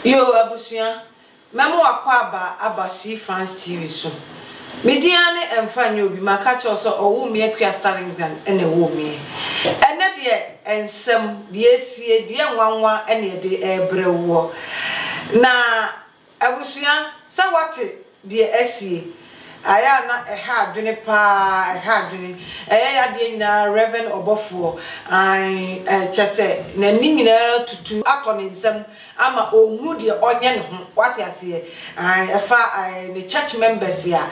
Yo abusua memo akwa aba see France TV so media ne emfa obi maka cho so owo me akua starring gun ene wo me ene de ensem de esie de nwanwa ene de ebrewo na abusua sa wate de esie aya na eha adwene pa eha adwene ya de nyina Reverend Obofo ai chese na ni nyina tutu atone nsem ama ohu de onye ne ho wate ase efa the church members ya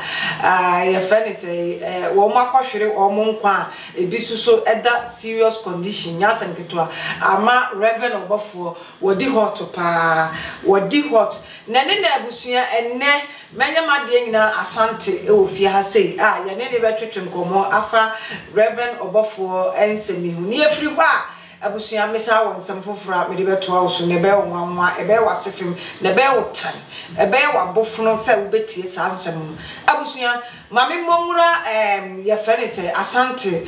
efa ne say wo makohwere o mo nkwa ebisuso eda serious condition nyasan ketwa ama Reverend Obofo wodi hot pa wodi hot na ne na abusua enne menyama de nyina asante e ofie ha sei ya ne ne betwetwem komo afa Reverend Obofo ensemi hu ne afiri hɔ abusua mesa won sam fofora me de beto awso ne be wonwanwa e be wasefim ne be wotan e be wabofuno se wo betie sa nsem abusua mame momura ye fere se asante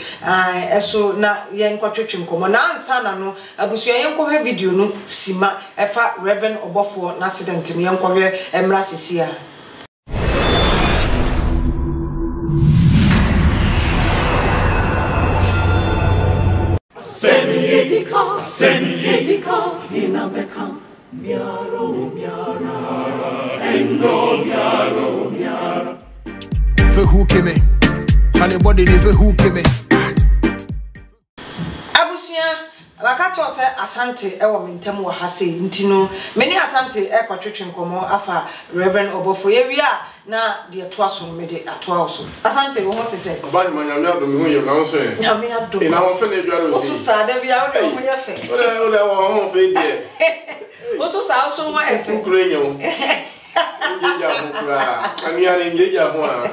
eso na ye nkotwetwem komo na ansa na no abusua ye nkɔhwe video no sima efa Reverend Obofo na accident ne ye nkɔhwe emra sisia Senidika, inabeka, miaro, endo, miaro. For who came me? Anybody for who came me? Abusia, wakacho se asante ewo mentem wo hase ntino meni asante ekotwetwem komo afa Reverend Obofo yewia na de toaso me de atoaso asante wo hote se ba ni manyame ado me hu ye na so ye nyame ado ina wo fe na edwaro si oso sa da bia wo de ho ye fe ole wo ho fe die oso sa oso ma e fe kuro enyo ngeja ho kura ani ani ngeja ho a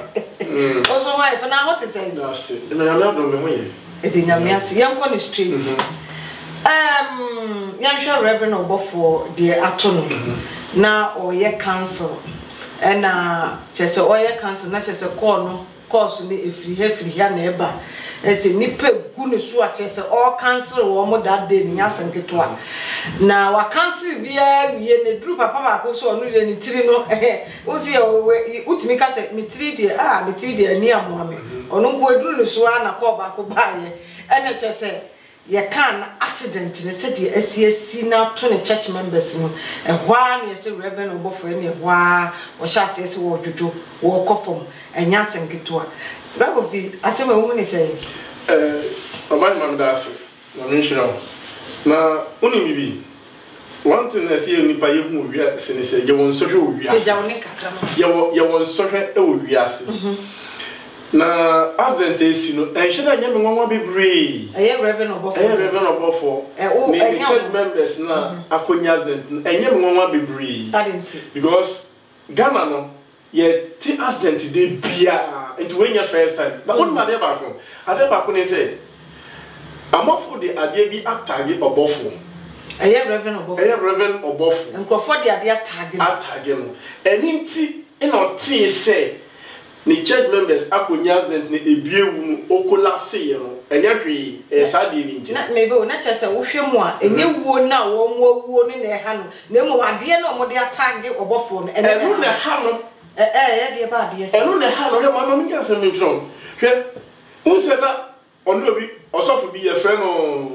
oso ma e fe na hote se na se ina nyame ado me hu ye e de nyame ase yanko ni street Yansha Reverend Obofo de atono na oye council na chese oye council na chese call no course ni efiri ha na eba ese nipa gu ne so a chese all council wo mo that day ni asem ketwa na wa council bia ye ne dru papa ba ko so onu de ni tiri no o si utimi ka se mi tiri de mi tiri de ani amoame onu ko dru ne so na call ba ko ba ye ene chese ye can accident ne said ye asiasi na to ne church members no ehwa na ye se Reverend Obofo ne ehwa wo sha asese wo dwodo wo kofom enya senketo a ragovi asema wo ne say obani mamdase na menshira na uni bibi one thing na say nipa ye hu wi se ne say ye won sohwe o wi ase ja woni kakra ye won sohwe e o wi ase na accident esi no enhye na nyame nwanwa bebree Reverend Obofo ni church members na akonya accident enye nwanwa bebree because Ghana no ye ti accident de bia into when your first time na one ade ba ko ne say amofo de ade bi atage Obofo Reverend Obofo nkofo de ade atage no eninti ina ti say ni church members akonya accident ne ebiewu no o collapse ye no enya hwe sa de ni nti na mebe o na chese wo hwemu a enye wuo na wo nwuo ne na ha no na emu ade na mo de atage Obofo no enu na ha no ye de ba ade se enu na ha no he mama mi kan se mi tron hwe unse na onu obi osofo bi ye frɛ no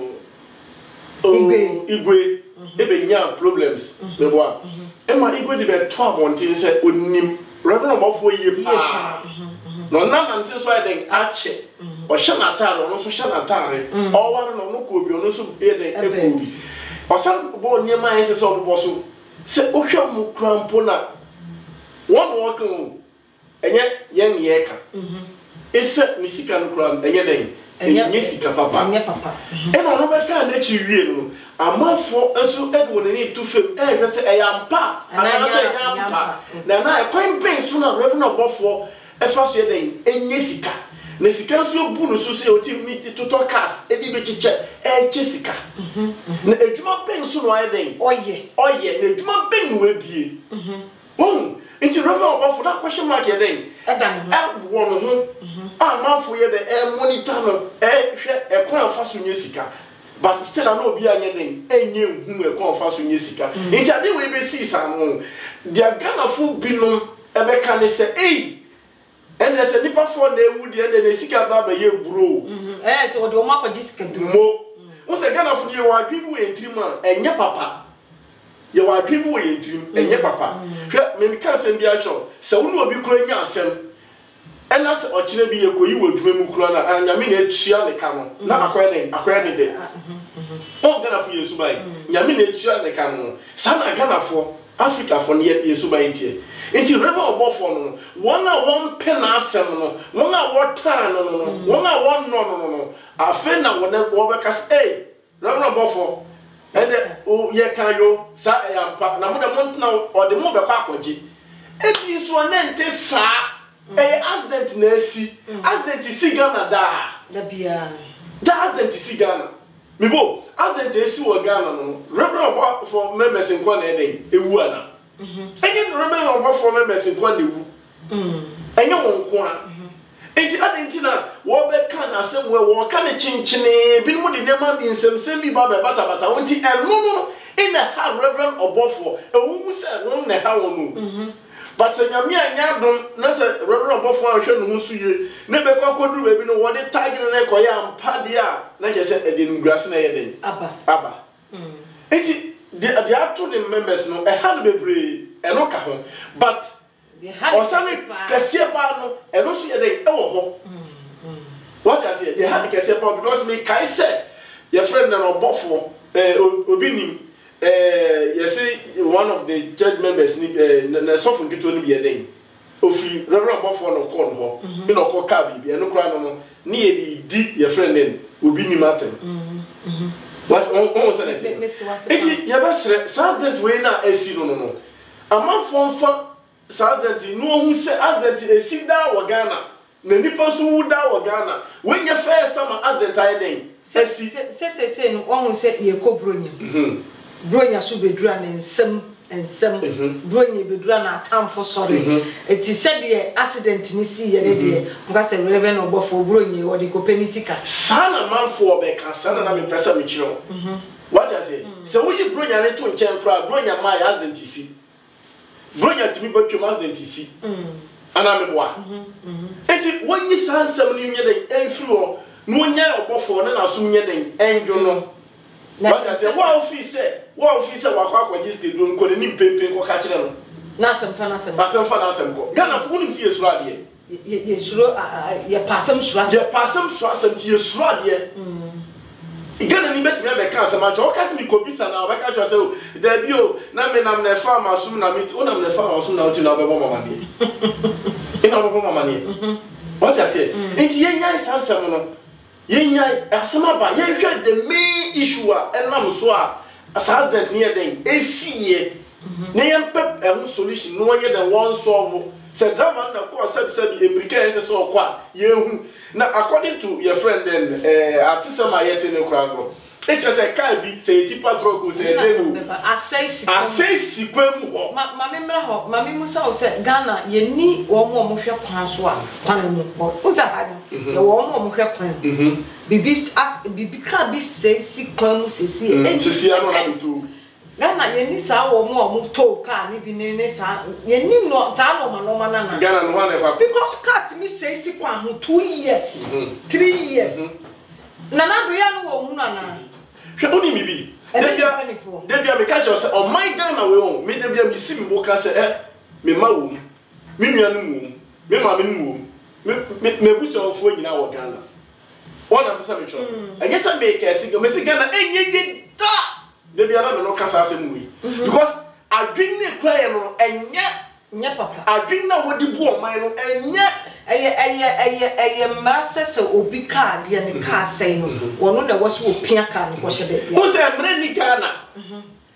igwe ebe nya problems me boa ema igwe de be to abontin se onim Reverend Obofo ye pa no na nti so eden ache o hye na tare no so hye na tare o ware no no ko bi no so eden eko bi o san bo nyema yen se so bo so se o hwe mu krampo na one walk enye yen ye ka ese ni sika no kram enye den enye sika papa e no be ka na chi wie no amanfo enso edwo ne ni tu fem hwe se eyampa ana se eyampa na ekwan ben so na Reverend Obofo efa so eden enye sika na sika so bu no so se otim ni toto cast edi be chiche sika na ejuma ben so no eden oye na ejuma ben no abie Inti Reverend Obofo da question mark ye den. Won ho. Amanfo ye de monitor no hwe e kon afa so nye sika. but still I know be anything enye hu e kon fa so nye sika nti ade we be see sam dia Ghana fu binom ebe ka ne se and there's a nipa for the wood and the sika ba ye bro so the oma ko jisika do mo won se Ghana fu ye wa dwibu entrim enye papa ye wa dwibu entrim enye papa hwe me ka sem bi a cho se wo no obi kura nya asem ena se ochire bi ye koyi wo dwuma mu kura na nyame na etua ne ka no na akoya ne de o Ghana fu ye subai nyame na etua ne ka no sa na Ghana fu Africa for ye subai ntie nti reba obofo no won a won pen asem no won a wotan no won a won no afa na won wo be kas reba obofo o ye kan yo sa yampa na mo de mo na o de mo be kwa akwaji ebi so na nte sa accident na esi accident si Ghana da bia da accident si Ghana mi bo accident esi wo Ghana no reba obofo members nko na ewu ana enye remember about for members in one lewu enye won ko ha enti adenti na wo be kan asem we wo kan chinchine bi no de nema bi nsem bi ba bata wonti no in a ha reverend obofo ewu se won na ha wonu but se nyame anya dom na se reverend obofo ahwe no so ye ne be kokoduru be bi no wo de tag no ko ya ampa de a na je se e de nugrase na ye den aba enti they are to the members no a hand bebre e no ka ho but osami kese pa no e no so ye dey e wo ho what I say they had kese pa because me kai say your friend na obofo obi nim you see one of the church members ni na sofun kito ni be den ofri reverend obofo no call ho me no call ka bi e no kra no ni ye di your friend den obi nim atem what on say that it ya basre sergeant we na esi no ama fonfa sergeant no hu say sergeant esi da wa Ghana na nipa so wu da wa Ghana when your first time sergeant I den esi se no hu say ye ko bronya bronya so bedura ne nsem bronya bedura na atamfo sorry it said the accident ni si ye de nka say reverend obofo bronya wo de ko penisika sana manfo be ka sana na me pesa me chiro what I say so we bronya ne to nchen kra bronya ma ya accident si bronya timi batwem accident si ana me boa enti wonyi sansam ni nye den enfiri ho no nya obofo ne na so nye den enjo no what I say wa office wa kwa register do nko ni pempe ko ka kire no na semfa na asem ko Ghana fu nim si yesuro ade yesuro ye pasam sura ti yesuro ade Ghana ni betimi be kan asem ajo ka se mi ko bisa na ba ka jo se da bi o na me nam na fa ma sum na mit o nam na fa ma sum na o ti na be bo mama de ina bo mama ni what I say enti ye nyai sansam no yenya asema ba ye hwe the main issue a enam so a accident near den esiye na yem pep solution no onye den one solve se drama na ko sabi American se so kwa ye hu na according to your friend then artisema yete ne kurago e che se kai bi se ti patrol ko se denu asesi kwem ho ma memra ho ma memu sa o se Ghana ye ni wo mo hwe kwan so a kwan mu ho uza ba ye wo mo hwe kwan bibi ka bi se si kwan mu se si sisi ano na bitu Ghana ye ni sa wo mo to car ni bi ne sa ye ni no sa no ma na Ghana no ha na because cat mi se si kwan ho 2 years 3 years na do ya no wo hu na hwe oni mi bi debia me catch us on my Ghana we on me debia mi si mi boka se me ma wo mi nua no mu me ma me no me buso fo nyina wo Ghana ona pesa me choro enye se me ka si me si Ghana enye da debia na me no kasa asem wi because adwin ne kra ye no enye papa adwin na wodi bu o man no enye eye mrase se obi card ye ne car say no wono na wo se opia car no ko hye wo se emre ni Ghana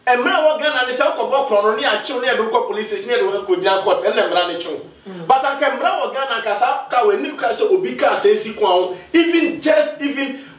emre wo Ghana ne se ko bokro no ne a chew ne do ko police station ne do ko dina court en emra ne chew but an emre wo Ghana ka sa ka we ni ka se obi car say si kwa even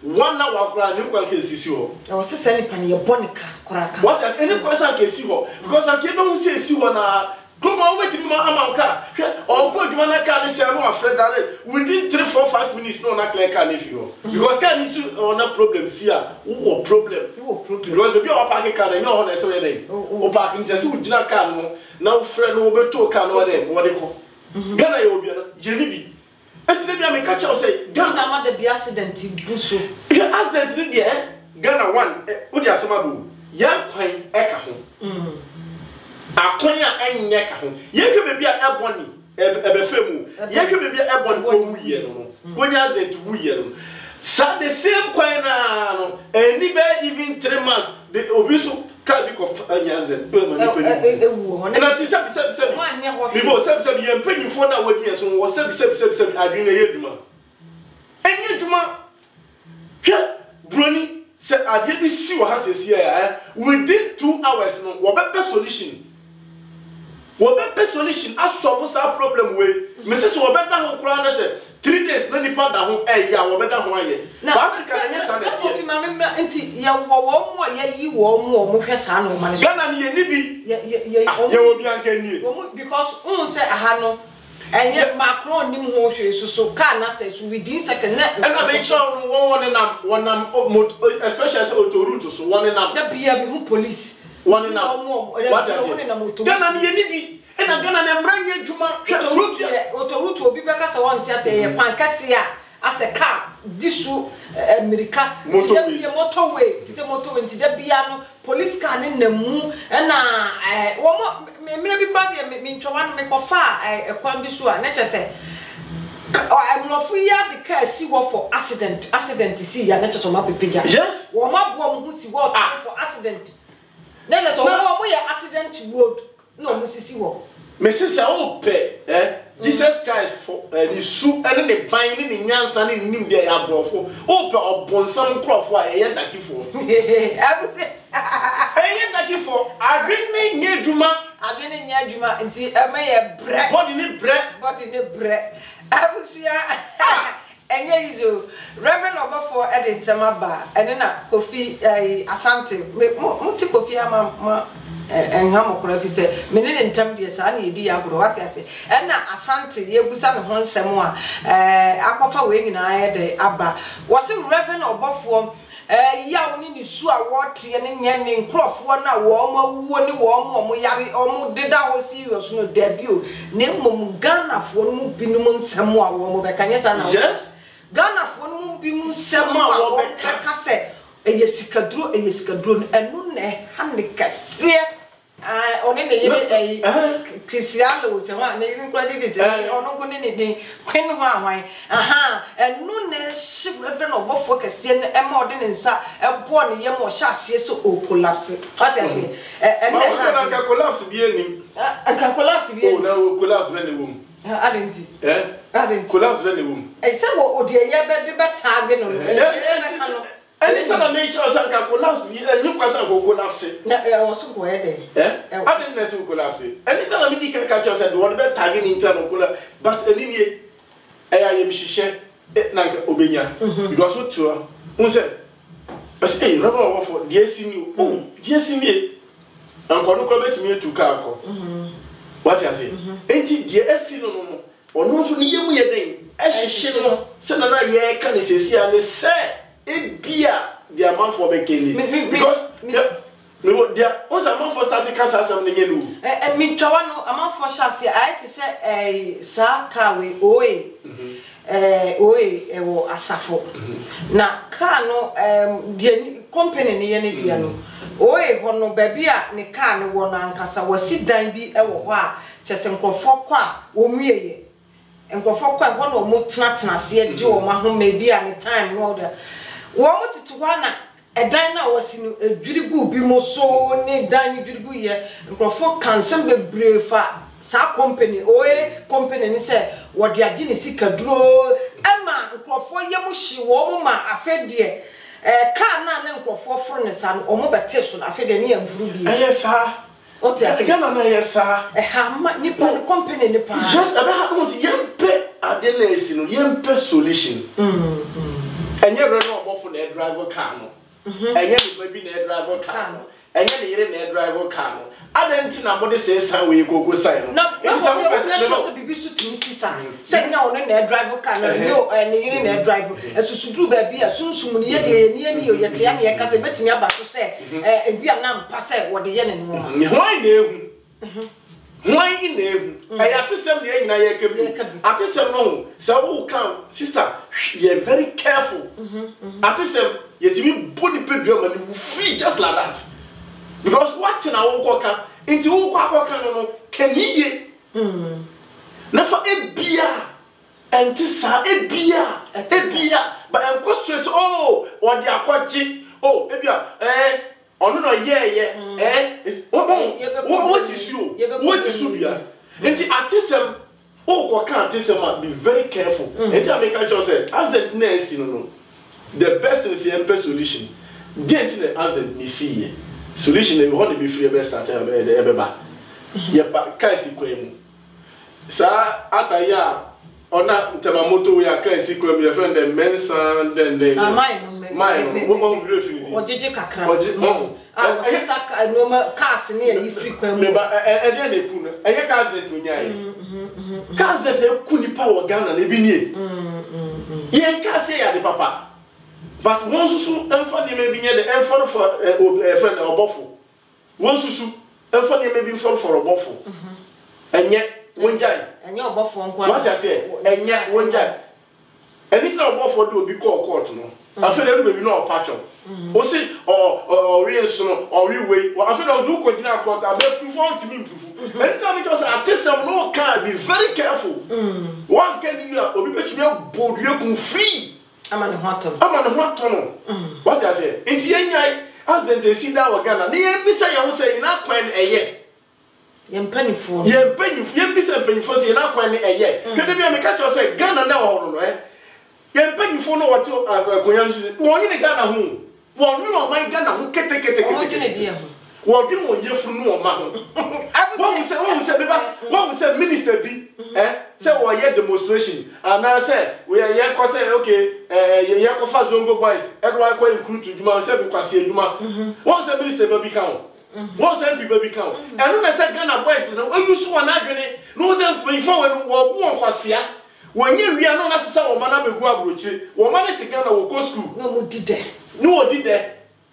1 hour kra ni kwa ke sisi ho wo se ni pani ye bonika kra ka what is any question ke si ho because an ke be hu se si ho na Come on, wait me amaka. Or go you wanna car this no afraid that within 3, 4, 5 minutes no na clear car if you. Because car is on a problem here. Who problem? Because maybe our parking car no on so there. O parking just who jina car no. Now friend no be to car no there. What they call. Ghana you be na bi. And today I catch you say Ghana ma de be accident buso. If accident there Ghana one wo dia asema bu. Ya kwan eka ho. Akonya enye ka ho ye hwe bebi a eboni ebefemu ye hwe bebi a eboni ko wuye no konya accident wuye no sa the same kwan na no eni be even 3 months the obiso ka bi ko accident be ma ni pani ewu ho na ti sabi bibo sabi ye mpanyifo na wodi yeso wo sabi adwene ye duma enye duma hwe broni se ade bi si wo ha sesi ya within 2 hours no wo be solution. What be solution as solve that problem way. Mrs. Wobeta home crown say 3 days no nipa da ho ya wobeta ho aye. But Africa na nye sa na tie. Ofi ma me enti ya wo mo ya yi wo mo hwe sa no ma ne. Ghana ni ni bi. Ya obi anka ni. Because say aha no enye Macron nim ho hwe so car na say within second na. And I make sure one nam especially autoroute so one nam. Da bia bi hu police. One now. What is it? Ghana ni bi. Ena Ghana na mranye djuma. Autoroute obi beka se won tia se ye kwan kase a ase car disu America. Ti da bi motorway. Ti se motorway ti da bia no police car ne namu na wo mo me bi kwa bi me ntwa wan me kofa kwan bi so a na che se amlofu ya de car si wo for accident si ya na che so ma pepeja. Yes. Wo ma bo mo si wo for accident. Nele so wo ya accident road no musisi wo mesisi o pe Jesus Christ for the su ene ne ban ne nyansa ne nim de ya brofo o pe obonsam krofo a ye dakifo abuse ye dakifo adwene nye adwuma nti ema ye bre body ne bre abusia enye izo Reverend Obafo Edin Semaba ene na Kofi Asante muti Kofi ama enha mokora fi se menene ntam de sa na edi agoro wate ase ena Asante ye busa me ho nsem a akofa we nyina ye de aba wose Reverend Obafo ya woni ni su a wote ne nya ne nkrofo na wo ma wuo ni wo mo yare o mo deda ho serious no debut ne mom Ghana fo no binum nsem a wo mo be kanye sa na yes Ghana fo no bi mu nsem a wo ka se eyesikaduro enu ne hanne kase oni ne yire Cristiano se wa ne yire kwa de se ono ko ne din kwen ho ahwan enu ne shi Reverend Obafo kase ne ema ode ne nsa ebo ne yem o sha ase so o collapse what I say ene ha collapse bi enim anka collapse bi o na collapse be ne wom adenti collapse be ne wom se wo ode ye be de betag no no anytime I make sure that collapse, you can collapse. I was so good. I didn't necessarily collapse. Anytime I make catch us at one better tagging internal collapse, but anyway, I am shisha, Nanka Obenya. Because what to her? Who said, hey, Reverend for dear senior, dear senior, Uncle Robert me to Carco. What I say? Ain't it dear Sino or no so near me a thing? As she said, ye can say, and say. Bia the amount for making because there was a amount for starting cancer some new me tawano amount for chassis I to say sa car we oe wo asafo na car no the company ne ye ne dia no oe ho no ba bia ne car ne wo na ankasa wasi dan bi e wo ho a chese nkofo kwa wo mieye nkofo kwa ho no mo tena se agye wo ma ho ma bia ne time no order wo tituwana edan na wasi no edwirigu bi mo so ne dan edwirigu ye nkrofo kansem bebre fa sa company oe company ni se wo de agi ne sikaduro ema nkrofo ye mo hyi wo mo ma afedie ka na ne nkrofo foro ne sa no mo bete so afedie ne yamfuru bi ayesa o te ase kana na yesa ha ma ni pa company ni pa just aba ha mo si yempe ade na esi no yempe solution enye Reverend Obafo na driver car no enye me baby na driver car no enye ne yere na drive car no adenti na mo de say san we koko sign no it's some person show bibi su timi sisa say nya ono na drive car no ne yere na drive esusuduru ba bia sunsum ne ye de ne ye te ya ne ye ka say betimi aba so say ebia na mpa say wo de ye ne no hwan na ehu hwan na ehu ayatesem ne nyina ye kebi atesem no say wo kan sister you very careful atesem yetimi body pedua mani you free just like that because what na wo koka nti wo koka no kaniye nafa ebia entisa ebia but enko stress oh what dey akwaji oh ebia ono no ye what is you bia nti atesem wo koka atesem be very careful nti ameka just say as the nurse no the best is the MP solution didn't as the nisi solution you want to be free best start ebeba ye pa kaisi kwemu sa ataya ona temamoto ya kaisi kwemu your friend the mensa then mine wo free ojeje kakra saka no cars ne yi free kwemu me ba e dey na ku no eye cars that no nyae cars that e ku ni power Ghana na bi nie yen cars ya de papa but one susu emfa ne maybe near the emfa for friend obofo one susu emfa ne maybe for obofo enye wonjai enye obofo nko what I say enye wonjai anything obofo do obi call court no afi na do be no pacho o si o we nso o we we afi na do ko gina court abe proof on to me proof anytime just atesem no can be very careful one can you obi be tumi bodu ekun free amane hoto what I say enti yenyai as dem see that Ghana ne yen bisa ye wo say na kwan eye ye mpanifo ye bisa mpanifo say na kwan eye kwede bia me catch say Ghana na ho no ye mpanifo no wote akonya no say won ni Ghana ho won no man Ghana ho kete won di mo yefu no o ma ho won say minister bi say we hear demonstration and I say we hear ko say okay ye ko fa zongo boys edwa ko include to juma say be kwase juma won say minister ba bi kan won say people bi kan and no say Ghana boys no you so na adwene no say before we wo bu kwasea wonye wi ano na sesa wo ma na begu abrochi wo ma na ti Ghana wo ko school no mo dide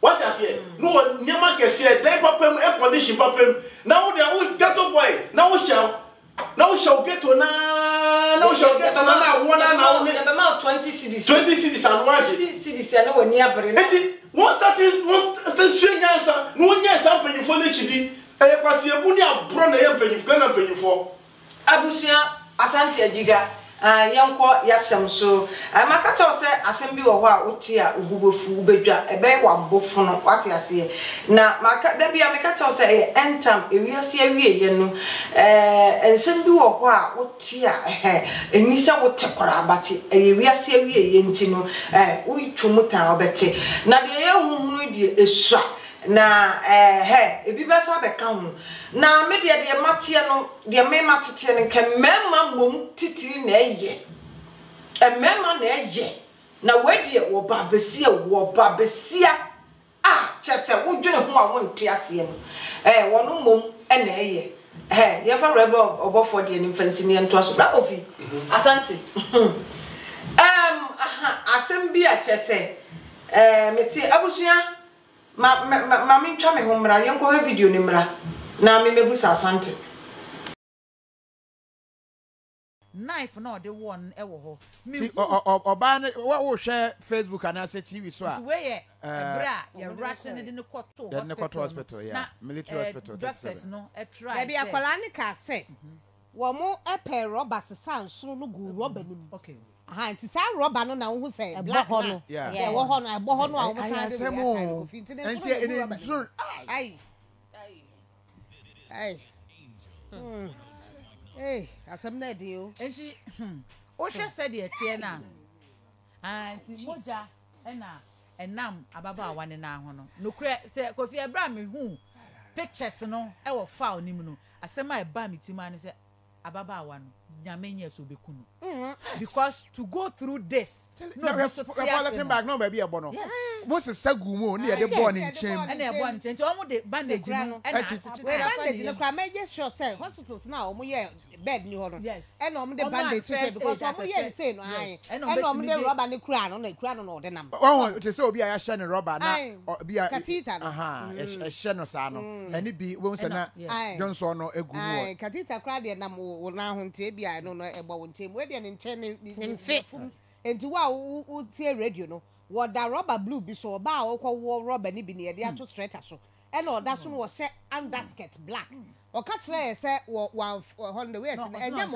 what I say no nyama kese dey papem air condition papem now they are ghetto boy now shall get to now shall get na one na be ma 20 cedis and 20 cedis na woni abere eti one start nyansa no nya sampanyi fo na chidi e kwase ebu ni abro na ye mpanyi fo na mpanyi fo abusua asante ajiga yanko yasem so maka cha se asem bi wo ho a woti a ugubofu ubedwa ebe wabofo no wate ase na maka da bia meka cha se entam ewiase awieye no ensem bi wo ho a woti a enisa wote kora abate ewiase awieye nti no uitwumuta obete na de ye huhunu de esua na ebi besa beka ho na me de matie no de me matete ne kemema mom titiri na eye emema na eye na wedie wo babesia chese wodwene ho a wonte ase no wono mom na eye ye fa rebe obofo de ni fansi ne nto aso na ofi asante asem bi a chese meti abusua ma mi twa me ho mra ye nko video ni mra na me mebusa asante knife no de one ewo ho see oba wo share Facebook and I say TV so a we ye bra ye russian de ne koto hospital yeah military hospital doctors no try baby akwala ne ka say wo mo epe rubber sesa nso no gu rubber nim okay nti sa rubber no na wo say black no yeah wo ho no ebo ho no a wo sa de ko fiti ne so ai asem na di o enti o hwe said e tie na nti moja na enam ababa awane na ho no nokure se Kofi Ebra me hu pictures no e wo file nim no asem a eba me tima no se ababa awano nyamenya so bekunu because to go through this no letting back no baby ebo no Moses Sagumo, near the born in Chim. And they're born in almost the bandage. And bandage in the crime, I just sure say hospitals now, bed new order. Yes. And on the bandage because I'm here saying, and on the rubber and the crown on the crown or the number. Oh, to so be a Shannon Robber or be a Catita. A Shannon, and it be once and Johnson or a good Catita cried and I'm now on Tabia. I don't know about Tim Wedding and Chen fit. And to wow, would say radio no. What that rubber blue be so bow or war rubber ni be near the actual stretcher so. And all that one was set and basket black. Or catch there say one on the way and then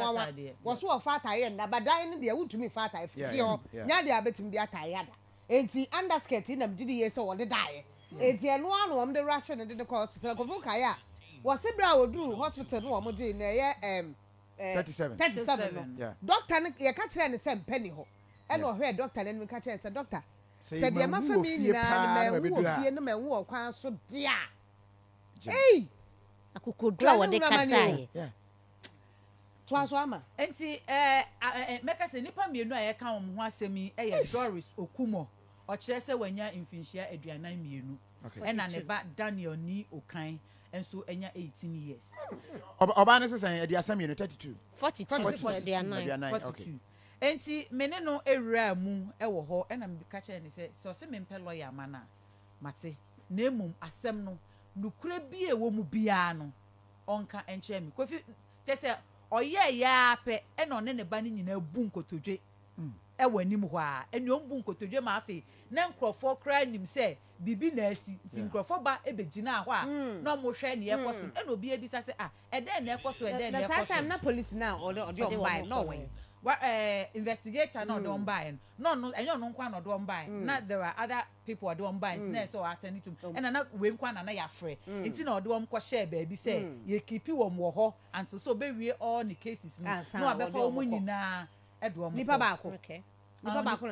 was so fat I am but dying the wood to me fat I feel. Now they are betting the attire. And the underskirt in them did ye so on the die. And the one on the Russian and the hospital of Kaya. Was a brow do hospital no more in there 37. Yeah. Doctor you catch her and the same penny ho. And or her doctor and we catch her said doctor. Said the man for me na me wo fie no me wo kwan so dia. Hey, akukudra wo de kasai. Twaso ama. Enti meka se nipa mienu a ye ka wo ho asemi e ye Doris Okumo. O kire se wanya mfinhia aduanan mienu. Na ne ba Daniel ni Okan enso enya 18 years. Oba ne se say e asemi no 32. 42 aduanan. Okay. Enti mene no ewura mu ewo ho na me ka kire ne se so se me mpe lawyer mana mate na emum asem no nukure bi ewo mu bia no onka enche mi kofi te se oye ya pe e no ne ba ni nyina bu nkotodwe ewo anim ho a eni ombu nkotodwe ma afi na nkrofo kra nim se bibi na asi ti nkrofo ba ebegina ho a na mo hwe ne ekoso e no bi ebisa se e den na ekoso e den na ekoso that time na police now or the buy no way. Investigator no don buy no enyo no nkwa no don buy na there are other people are don buy na so attend to and na we nkwa na ya frɛ nti na odom kɔ share baby say ye keep wo mo ho until so be we all the cases no abefa wo nyina edom nipa ba ko okay nipa ba ko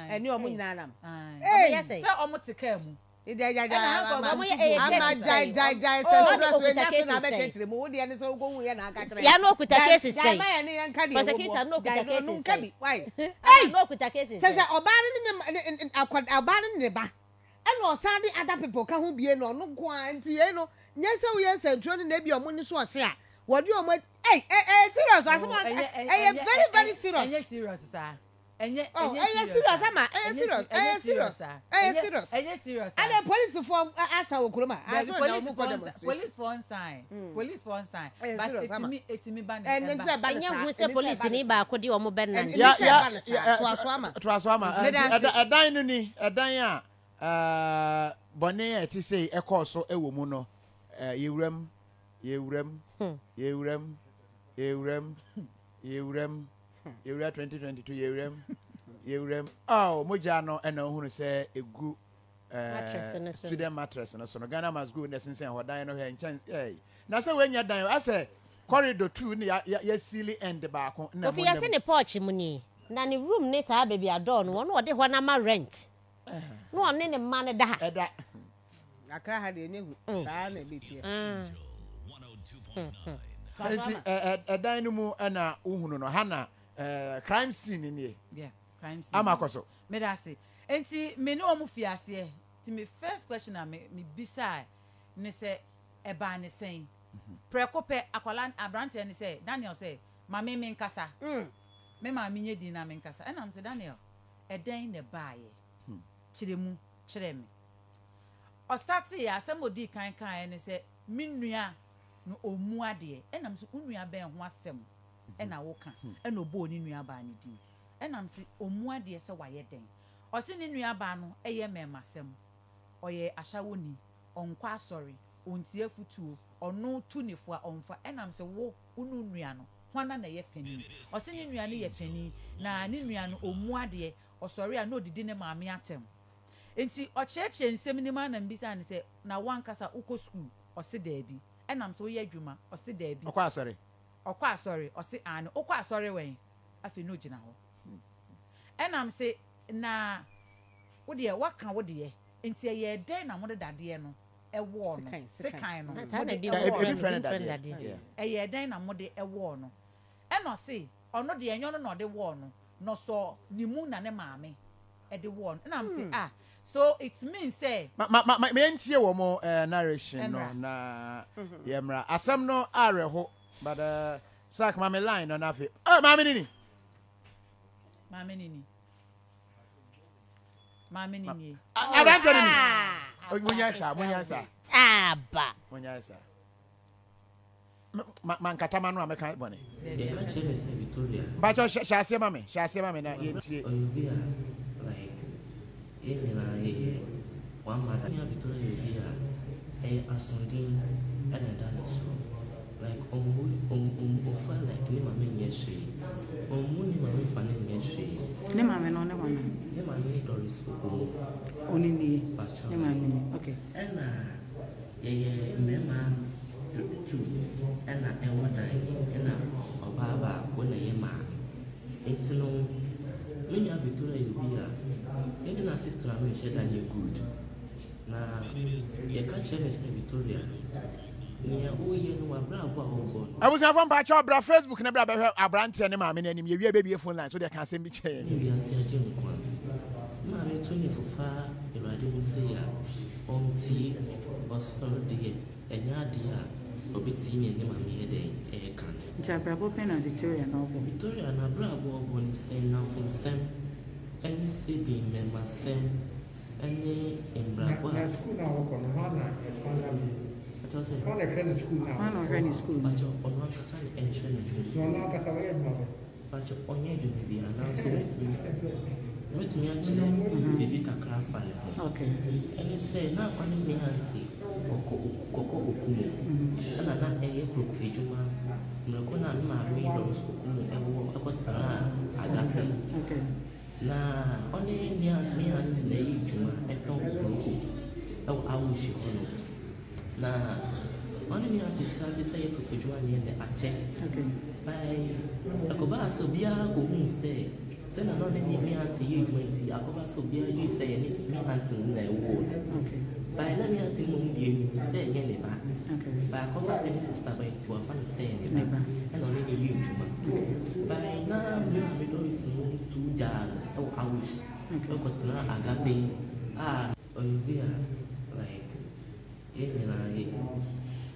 eni o mo nyina nam eh say o mo teka mu I'm jai say na be chechire mo wodi ene so go wu ye na aka kire ya no kuta cases say prosecutor no kuta cases say why no kuta cases say oba ni oba ni ba ene o san di other people ka ho bie no no kwa nti ye no nye se wo ye sentro ni na bi o mo ni so o se a wodi o mo serious asema very very serious enye serious sir enye serious and the police for asa okroma aso na omo ko demonstration police for sign but etimi ban and enye hu se police ni ba ko di omo ben na twaso ama edan no ni edan a bone eti say ekoso ewo mu no yewuram 2022 yewuram moja no na ohunu se egu student mattress no so no Ghana must go nesense ho dan no he chance na se wenya dan ase corridor 2 na ya silly end ba ko na mo se ne porch mu ni na ne room ne sa baby ador no no de ho na ma rent no one ne ma ne da eda akra ha de enyehu sa na betie enti edan no mu na ohunu no ha na crime scene ni crime scene amakoso me da say enti me no mu fiase ti me first question na me bisa ne say eba ne sen prekope akwala abrante ne say Daniel say mama me nkasa me mama nye di na me nkasa and am say Daniel eden ne baaye chiremu chire me o start ya asem kan ne say minua no omu ade and am say unua ben ho asem na woka na obo ni nua ba ni din enam se omu ade se waye den o se ni nua ba no eye memasem oye ahyawoni onkwa asori ontie futuo ono tunifo a onfa enam se wo unu nua no hwana na ye pani o se ni nua no ye pani na ni nua no omu ade osori a no didi ne maame atem enti o cheche nsem ni ma na mbisa ne se na wankasa uko school o se daabi enam se wo ye adwuma o se daabi okwa asori okwa asori o se an okwa asori wen afi no gina ho enam se na wo de waka wo de enti ye den na mo de dade no ewo no se kan no sa na bi e friend dade ye den na mo de ewo no eno se ono de enyo no de wo no no so ni mu na ne maame e de wo no enam se So it means say me entie wo mo narration no na yemra asem no areho but sak ma me line no na fe mama nini abanja nini munyasa aba munyasa mankata manu ameka bone e ka chere se Victoria ba cho shase mame na yentie oyubia like yenira ye one mother ya Victoria yubia asundin and that so like ofa like ni mame nyeshe ni mame fane nyeshe ni mame no ne wana ni mame Doris Okomo onini ni mame okay ye mema tu ena ewoda ena obaba wona ye ma etino menya Victoria yubia eni na sitra no sheda nye good na ye ka chere se Victoria ni oye no abra abo ahobon abusa fam ba cha bra Facebook na bra ba abrante ne maame nanim ye wie be phone line so they can send me chair ni bia se aje nkwa maame to ni fufa irade ni se ya onti osoro de enya de a obeti ni ne maame ye de kan ntia bra bo pena Victoria na obo Victoria na bra abo ni se na fun sem any se be member sem any embrabo school na wo kono hana espana Because on the credit school now. One already school. But you on one casa the ancient. So now casa we have. But you on your journey be announced with me actually baby kakra fan. Okay. And you say now on me auntie koko okumu. And na eye koko ejuma. Mleko na ma me Doris Okumu ewo ekotara agape. Okay. Na oni me auntie na ejuma eton koko. Ewo awushi hono. Na one me at say propojua near the ache. Okay. By Akoba so bia go who say na no me auntie you 20 Akoba so bia you say me auntie na wo. Okay. By na me auntie mum dey say nya ne ba. Okay. By Akoba say sister by to fan say ne ba. And only you juma. By na me do is no to jar o awush. Okay. Ko tra agape oyubia like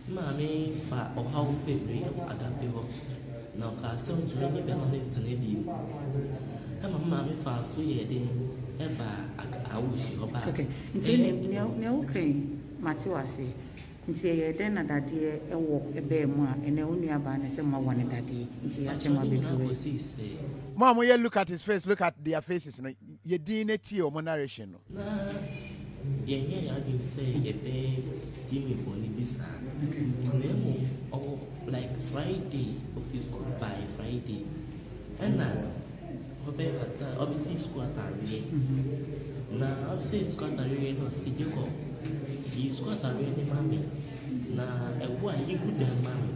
Mammy fa or how baby agape ho. Now castle to many benefits in a beam. And mammy fa so ye day eba I wish you back. Okay. Until okay, Matiwasi. Until ye then at that year a walk a bear more and only about a summer one in that day. Until Mom, when you look at his face, look at their faces. You didn't tea or narration. Yeah, I can say ye pay Jimmy Bonnie Bisa. Nemo or like Friday office by Friday. And now, obviously, squat are really. Now, obviously, squat are really not see Jacob. You squat are really mammy. Now, a why you good damn mammy.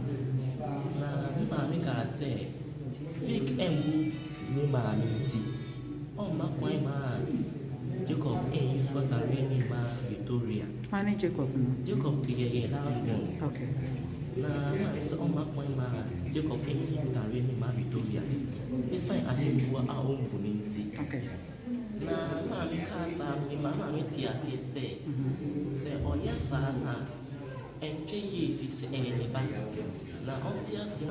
Now, mammy can say, Vic and move me mammy tea. Oh, my quite man. Jacob is what I really ma Victoria. Money Jacob no. Jacob be a last one. Okay. Na so on my point ma Jacob is what I really ma Victoria. It's like I need our own community. Okay. Na ma me cast me mama me tia say oh yes na and ye if is any back. Na on tia say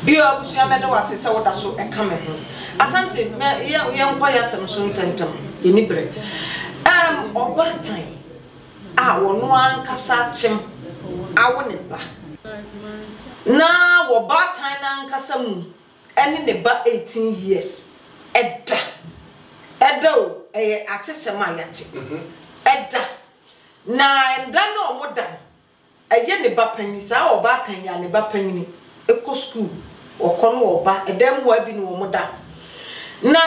Bio abusuya mede wase se woda so e ka me ho asante ye nkwa ya sem so ntantam ye ni bre obatan a wono ankasa chim awo ne ba na wo batan na ankasa mu ene ne ba 18 years eda o atesem ayate eda na enda no modan eye ne ba panyi sa wo batan ya ne ba panyi eko school okono oba edem wa bi no moda na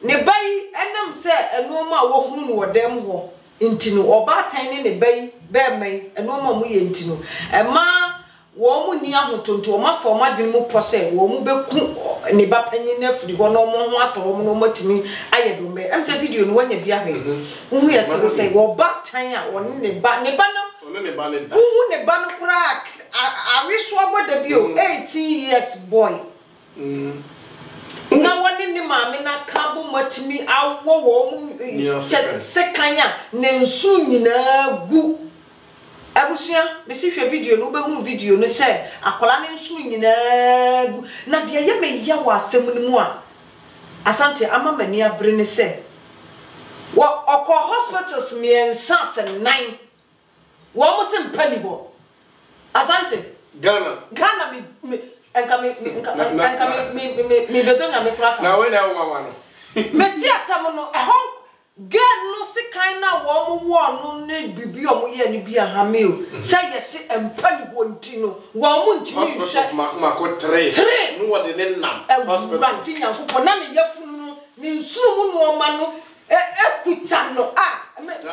ne bayi enam se enoma wo hunu no wodem ho ntino obatan ne bayi be mai enoma mu ye ntino ema wo mu ni ahotonto o ma fa o ma dwen mu pose wo mu beku ne ba panyin na firi ho no mo ho ato mo no matimi ayedo me em se video no wanya bia he hu ya te say wo ba tan a wo ne ba no one ne ba ne da hu ne ba no kra a wi so aboda bio 18 years boy na woni ni maame na kabo matimi awo wo mu just sekanya ne nsu nyina gu abusia mesi hwe video no be hunu video no se akola ne nsu nyina gu na de ye me ya wa asem ni mu a asante ama mani abre ne se wo oko hospitals me ensa se 9 wo mo se mpani ho asante Ghana me enka me bedonya me kura na we na wo mama no meti asam no ehon get no se kind na wo mo no ne bibi o mo ye ni bia ha me o say yes empani ho ntino wo mo ntimi hospitals ma ko 3 no wo de ne nam hospitals tinya ko na ne yefunu no ne nsuru mu no ma no ekuta no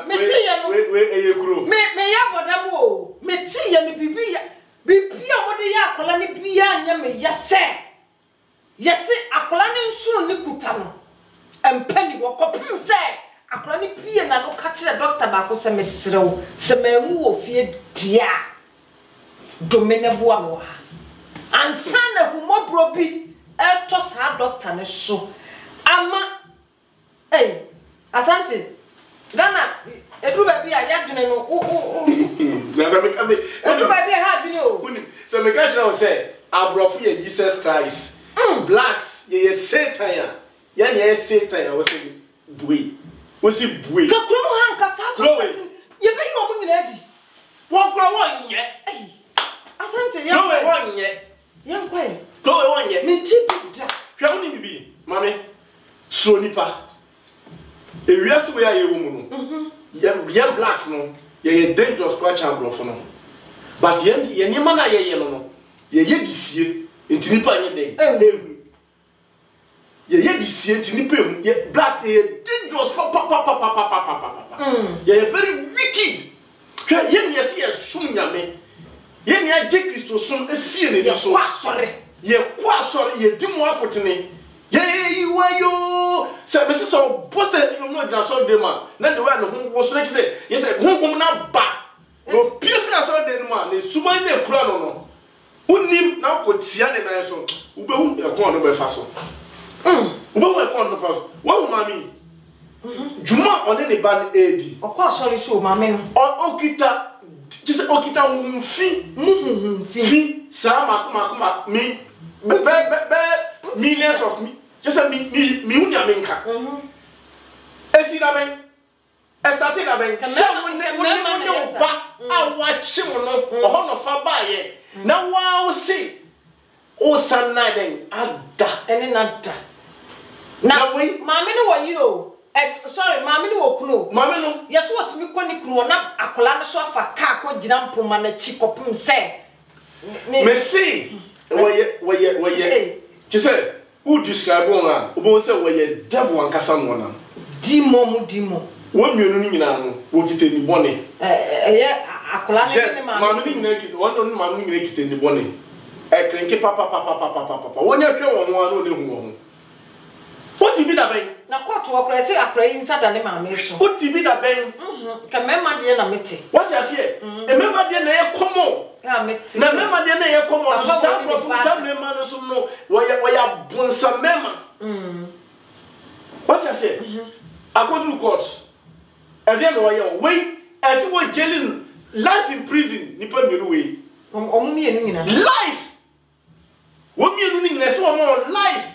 meti ye no we eyekuro me ya bodam o meti ye no bibi o de ya akola ne bia anya me yese akola ne nsuru ne kuta no empani wo kopim se akola ne pie na no ka kire doctor ba ko se mesrew se manwu wo fie dia domene boa no ha ansa na humobro bi eto sa doctor ne so ama asante Ghana edu ba bi a yadwene no na za me ka me edu ba bi ha adwene o se me ka kire wo se abrofo ye Jesus Christ blacks ye Satan ya ye Satan ya wo se bui wosi bui ka krom hanka sa ko kasi ye be yo mu nyina di won kro won nye asante ya kro won nye ya kwai kro won nye mi ti bidra hwa woni bibi mame suro nipa ewiase we aye wo mu no ye blacks no ye dangerous scratch and bro no but ye nyema na ye no ye disie enti nipa nye den ehu ye disie enti nipa ehu ye blacks ye dangerous pa ye very wicked hwa ye ne ye sum nyame ye ne age Kristo sum esie ne so ye kwa sore ye di mo akotene ye wayo se me so boss you no gna so de ma na de wa no wo so na say ye say honhom na ba no piefra so de no ma ne suman na kura no unim na ko tia ne na so ubehu e kon no be fa so ubehu e kon no fa so wa wo mami juma one ne ba ne edi okwa sorry so mami no okita just okita fi sa makuma mi be millions of me just me unya menka esi na ben estati na ben se ne ba awachi mo no oho no fa ba ye na wa o si o san na den ada ene na da na we mami no wo yiro sorry mami no wo kuno mami no yeso otimi koni kuno na akola no so afa ka ko gina mpoma na chi kopim se Messi we say who describe one obo say we devil ankasa no na demon wo mienu ni nyina no wo kite ni bone akola ne ma mami ni nyina kite won no mami ni nyina kite ni bone krenke papa woni ahwe won ho ano ne hu ho what be da ben na court wo kra say akra insa da ne ma me so what be da ben ka memma de na mete what you say e memma de na e komo ya mete na memma de na e komo no sa profo sa memma no so no wo ya bonsa memma what you say according to court e dey no ya wait as we jailing life in prison nipa mienu we omu mienu nyina life wo mienu ni nyina so mo life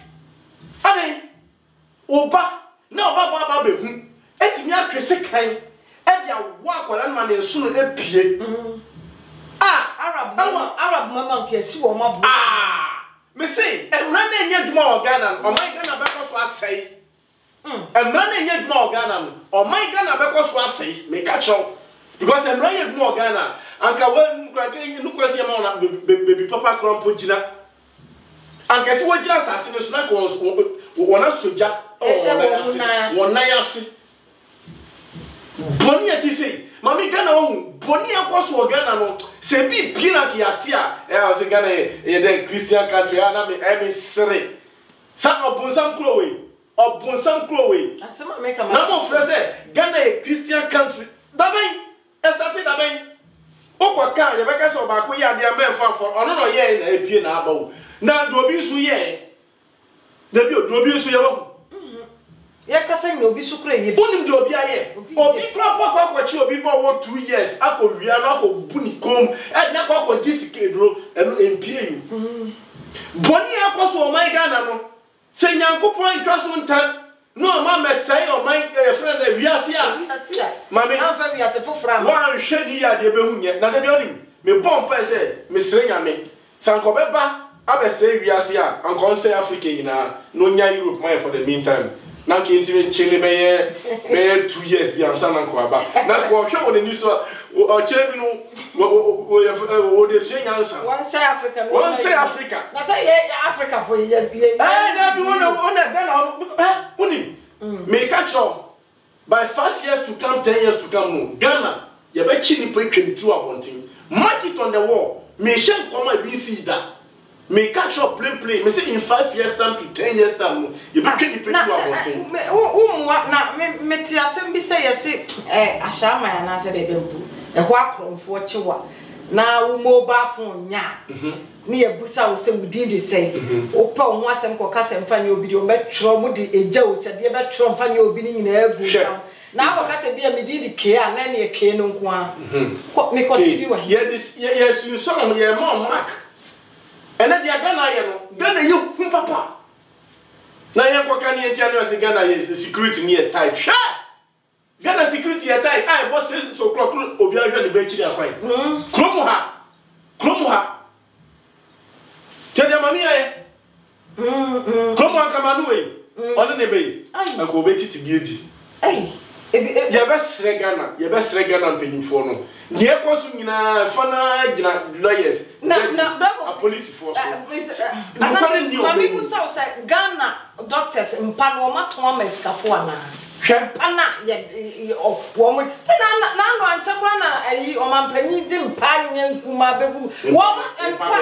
ade oba na oba ba be hu etimi atwese kan e dia wo akola na ne nsu no epie Arab mama nke si wo mabu me say emra na enya djuma o Ghana o man Ghana be ko so asai emra na enya djuma o Ghana o man Ghana be ko so asai me ka cho because emra ye djuma o Ghana anka we nkra ke nu kwesi ma na baby papa krompo gina anka si wo gina sase no so na ko wona soja wona yase boni ati sei mami Ghana o boni akoso Ghana no se bi pira ki ati a se Ghana e the Christian country na me sere sa obonsam krowe asema make am na mo frese Ghana e Christian country da ben estati da ben okwa ka ye beka so ba ko ye ade amefa for ono no ye na epie na abawo na do obi su ye da bi do obi su ye wo ya kasa ni obi su kura ye bonim de obi aye obi kura kwa chi obi bo wo 2 years akowia na akobuni kom e na kwa giskedro empie yu boni akoso o my Ghana no se nyankopon ntwa so ntan no ma mesai o my friend e wiase a mami anfa wiase fofra ma hwe ni ya de behu nye na de bi onim me bon pa se me sere nyame sanko beba abese wiase a ankon say Africa nyina no nya Europe my for the meantime na ke ntime chele be 2 years bi ansa na nko aba na ko hwe woni ni so o chele bi no o de so nyansa one say Africa na say Africa for years na bi wona Ghana woni me catch up by 5 years to come 10 years to come no Ghana ye be chi ni pa twenti wa bontin mark it on the wall me shen koma bi si da me catch up play me say in 5 years time to 10 years time you be twenty people about na me ti asem bi say yesi ashama ya na say de bempu ho akromfo chewa na wo mobile phone nya ni ye busa wo say within the say o pa ho asem ko ka sem fa nya obi de o metro mu de eja o say de betro fa nya obi ni nyina egu sam na ko ka say bi me di ke a na ne ke no nko a me ko ti bi wa yes you saw me ye mom mark and then Ghana ye no Ghana you papa na ye ko kan ye ntia no say Ghana ye security near type sha Ghana security ye type I boss so clock obi a hwe ne ba chiri akwan kromu ha kede mami aye kromu akamanu we ono ne be ko be titi bi edi ye be sre Ghana mpanyimfo no ne ekosu nyina fana gina lawyers na police force mami musa say Ghana doctors mpano ma to ma skafo ana hwempana ye wo mo se na no anchakwa na ayi o mampanyi di mpanye nkuma begu wo mpa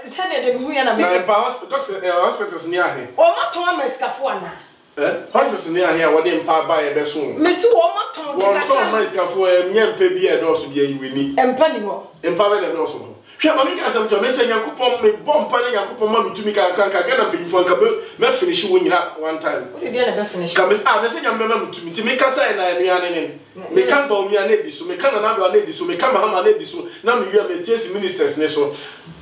se ne de hu ya na me doctor hospitals near here o ma to ma skafo ana hospitals near here what dem pa ba e be so mesi wo ma to ma skafo nyempa bi e do so bi ayiweni empa ni ho empa be do so hwe ma mi ka asem to me se Yakupon me bompa ne Yakupon ma mitumi ka Ghana mpanyimfo nka me finish wo nyina one time o de na be finish ka me se nyambe ma mitumi ti me ka sai na anuane ne me kan ba omi ane di so me kan na do ane di so me kan Mahama ane di so na me wi am TS ministers ne so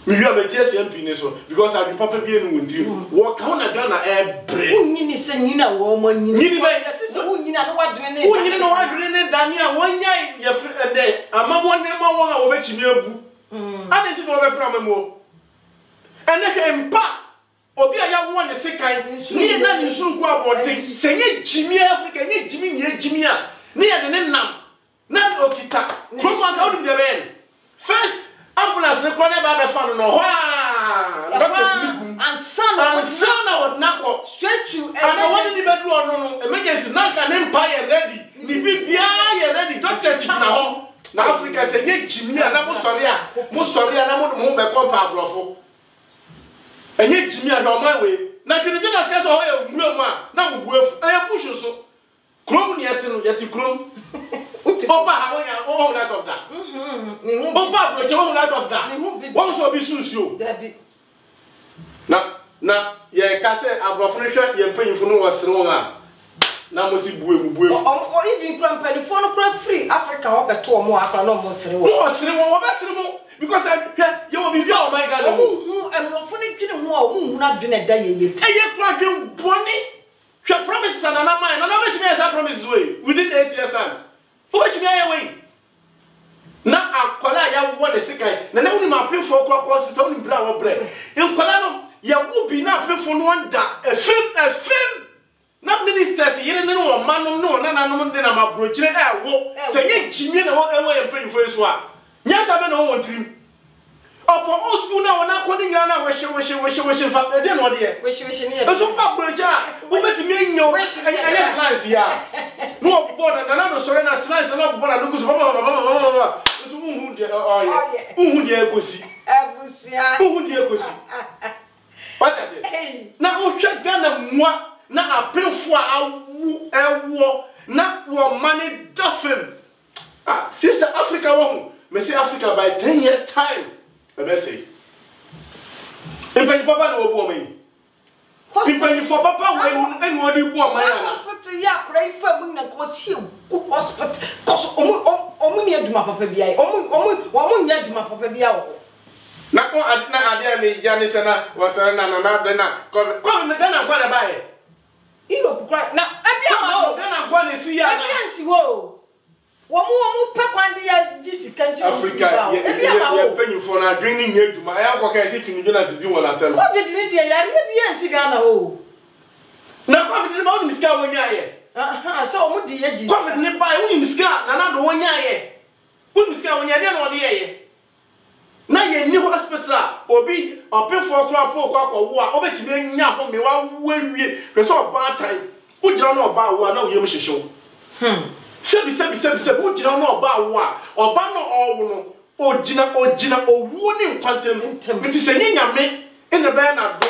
me wi am TS MP ne so because I be papa bi enu wondiri wo ka na Ghana bre unyini se nyina wo mo nyini ba se unyina no wadwene ne Daniel wonya ye de amamo ne ma won a wo be chimi abu ade ti no be fra memo ene hwe mpa obi a ya wo ne sekan ni na ni sunku abonten se nye jimi Africa nye jimi a ni ya de ne nam na okita kromo aka odum de ben first ambulance ne kwa ne ba be fa no ho doctor slikum ansana od nako straight to aka woni ni be do no emergency na ka ne mpa ye ready ni bibia ye ready doctor sit na ho na Africa se nye jimi a na mo sori a na mo be kompa abrofo enye jimi a no man we na kini jena se so ho ye nwura mu a na mo buafu e push so krom ni yeti krom oba ha wonya o lot of that oba bro che o lot of that won so bi susio na ye ka se abrofo ne hwe ye mpanyimfo no wasere won a na mo si buefu o even mpanyimfo no kra free Africa wo beto mo akra no mo sere wo because you will be your my God. I'm not funny to who not doing a day. You crack bonny. Your promises and another mine. Another which means I promise way within 8 years time. Which me away. Now I call I want a sick guy. Now only my pay for hospital in brown bread. In Colano, you will be not pay for one that a film. Not ministers, you don't know, man, no, my brochure. Say, Jimmy, and what away and paying for his one. Yes, I don't want him. upon old school now, we're not calling Yana, wishing for the dinner, dear. Wishing, That's what Papa Jar, who bet me no wish, and yes, nice, yeah. No, born and another surrender, slice and not born and Lucas, who dear pussy. Who dear pussy. What is it? Now, check down moi, now a pin for our war, not war money duffin. Ah, Sister Africa won't. Me say Africa by 10 years time. Me say. Impeni papa no obo me. Impeni for papa we enwo di bo me. Hospital ya krai fa mu na ko si ku hospital. Cause omu ni aduma papa bia yi. Omu nya aduma papa bia wo. Na ko na ade me ya ni se na wasare na de na. Ko me Ghana kwa na bae. Europe kwa na abia ma o Ghana kwa ni si ya na. Abia nsi wo. Womu pekwande ya jisikanti Africa ye penyu for na draining ye duma ya kwa ka se kinu Jonas di wona tell COVID ni de yare bia nsi Ghana o na COVID ni ba woni miska wonya ye so omu di ye jisi COVID ni ba woni miska na do wonya ye woni miska wonya de na ode ye na ye ni hospital obi opefo kra po kwa wo a obetimi anya ho me wa wawie pe so ba time wo jira na oba wo na wo yem hyehyew Sebi ojina no oba wo a oba no owo no ojina owu ni nkwantem nti se nyame ene be na do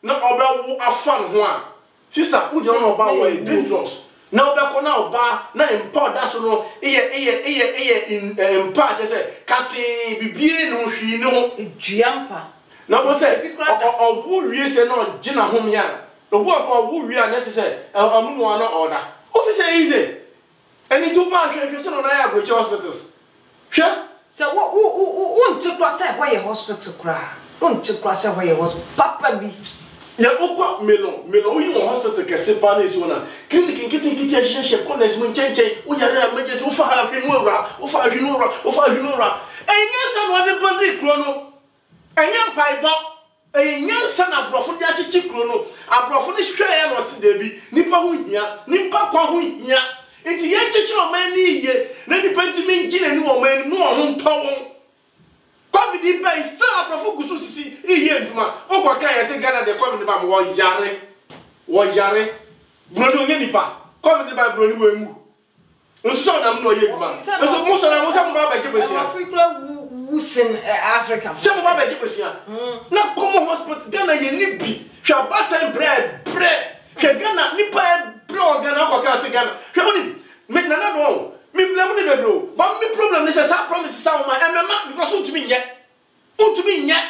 na oba wo afan ho a sister ojina no oba wo e dangerous na oba ko na oba na empower da so no in empower je se kasi bibie no hwi no eduampa na bo se owu wie se no ojina ho me a owu owu wie a na se amumu ana order officer easy and it too bad if you say no na ya hospitals. Sure? So won't take cross why a hospital cry. Won't take cross why a hospital papa bi. Ya okwa melon you hospital ke se pa na esi ona. Clinic nkiti ahihye corners mu nchenchen, wo yare emergency wo fa ahwe no ora. Enya sa no ade bandi kro no. Enya mpaibo. Enya sa na brofo de achichi kro no. Abrofo ne hwe ya no se debi. Nipa ho hia, nipa kwa ho hia. Enti ye chichiro man ni ye na dipenti mi ngine ni wo man no ho mpawon COVID ba isa aprofo gusu sisi iye nduma okwa kan ye se Ghana de COVID ba mo wo yare broni onye nipa COVID ba broni wo emu nso na mo no ye nduma nso mo so na mo se mo ba besia Africa wusin Africa se mo ba besia na komo hospital Ghana ye ni bi hwa batan bread hwa Ghana nipa bro Ghana kwa ka se Ghana hwe oni me na do me blame ni bebro but me problem is say promise say my emema because untumi nye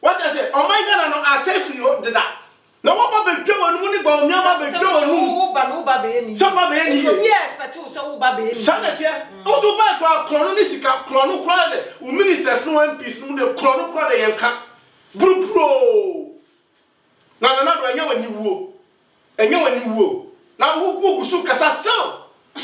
what I say oh my Ghana no are safe you did that na wo ba be dwa wonu ni gba omi ama be dwa wonu wo ba be ni so ba be ni obi expect wo say wo ba be ni sanete o so ba kwa krono ni sika krono kwa de o ministers no MPs no de krono kwa de yenka bro na do anya wani wuo na wo gusu kasa still